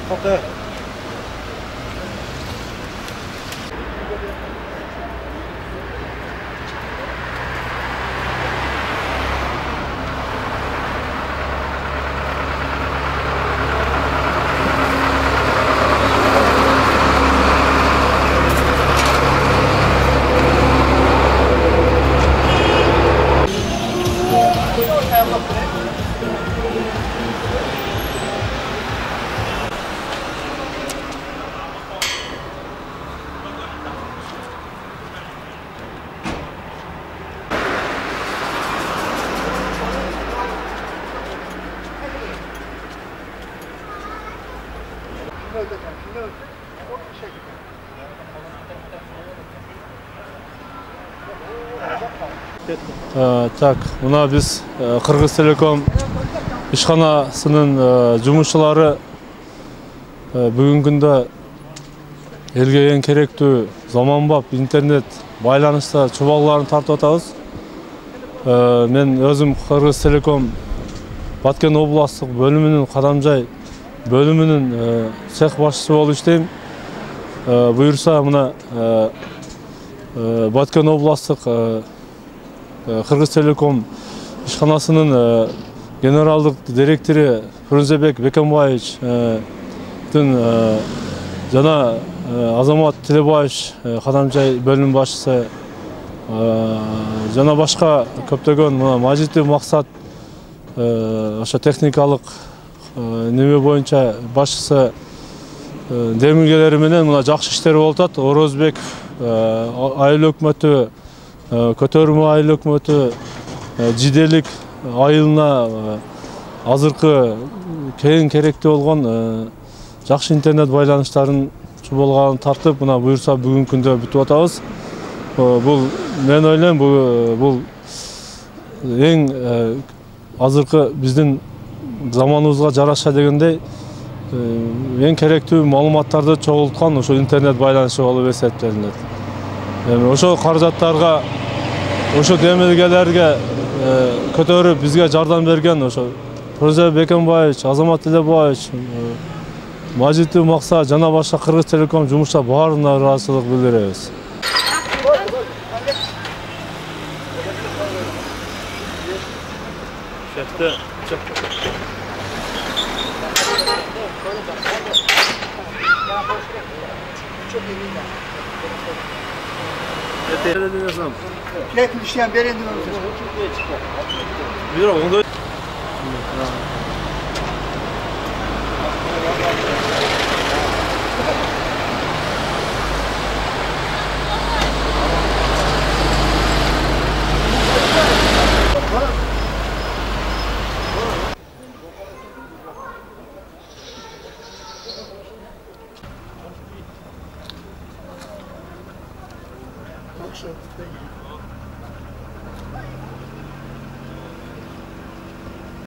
Okay. Так, мына біз Қырғыз Телеком ишханасының жұмысшылары бүгінгі күнде елге ең керектүү заманбап интернет байланышта чубалларын тартып атабыз. Мен өзім Қырғыз Телеком Баткен областық бөлімінің Қадамжай бөлімінің цех басшысы болып иштейм. Буюрса мына Баткен областық Қырғыз Телеком ишханасының генералдық директоры Фрунзебек Бекенбаевич жана Азамат Телебаевич Кадамжай бөлім башчысы жана башка көптөгөн Мажитов Максат ошо техникалык неме боюнча башчысы демилгелери менен мына жакшы иштер болуп атат. Орозбек айыл өкмөтү көтөрмө айыл өкмөтү жиделик айылына азыркы кең керектүү болгон жакшы интернет байланыштарын чубалганын тартып, мына буюрса бүгүнкү күндө бүтүп атабыз. Бул мен ойлойм, бул эң азыркы биздин заманыбызга жараша дегендей эң керектүү маалыматтарды чогулткан ошо интернет байланышы болуп эсептелинет. Ошо каражаттарга, ошо демилгелерге көтөрүп бизге жардам берген ошо Фрунзебек Бекенбаевич, Азамат Телебаевич, Мажитов Максат жана башка Кыргыз Телеком жумушчулар баарына ыраазычылык билдиребиз. Biletini işleyen beğendim. Bir onu Akşam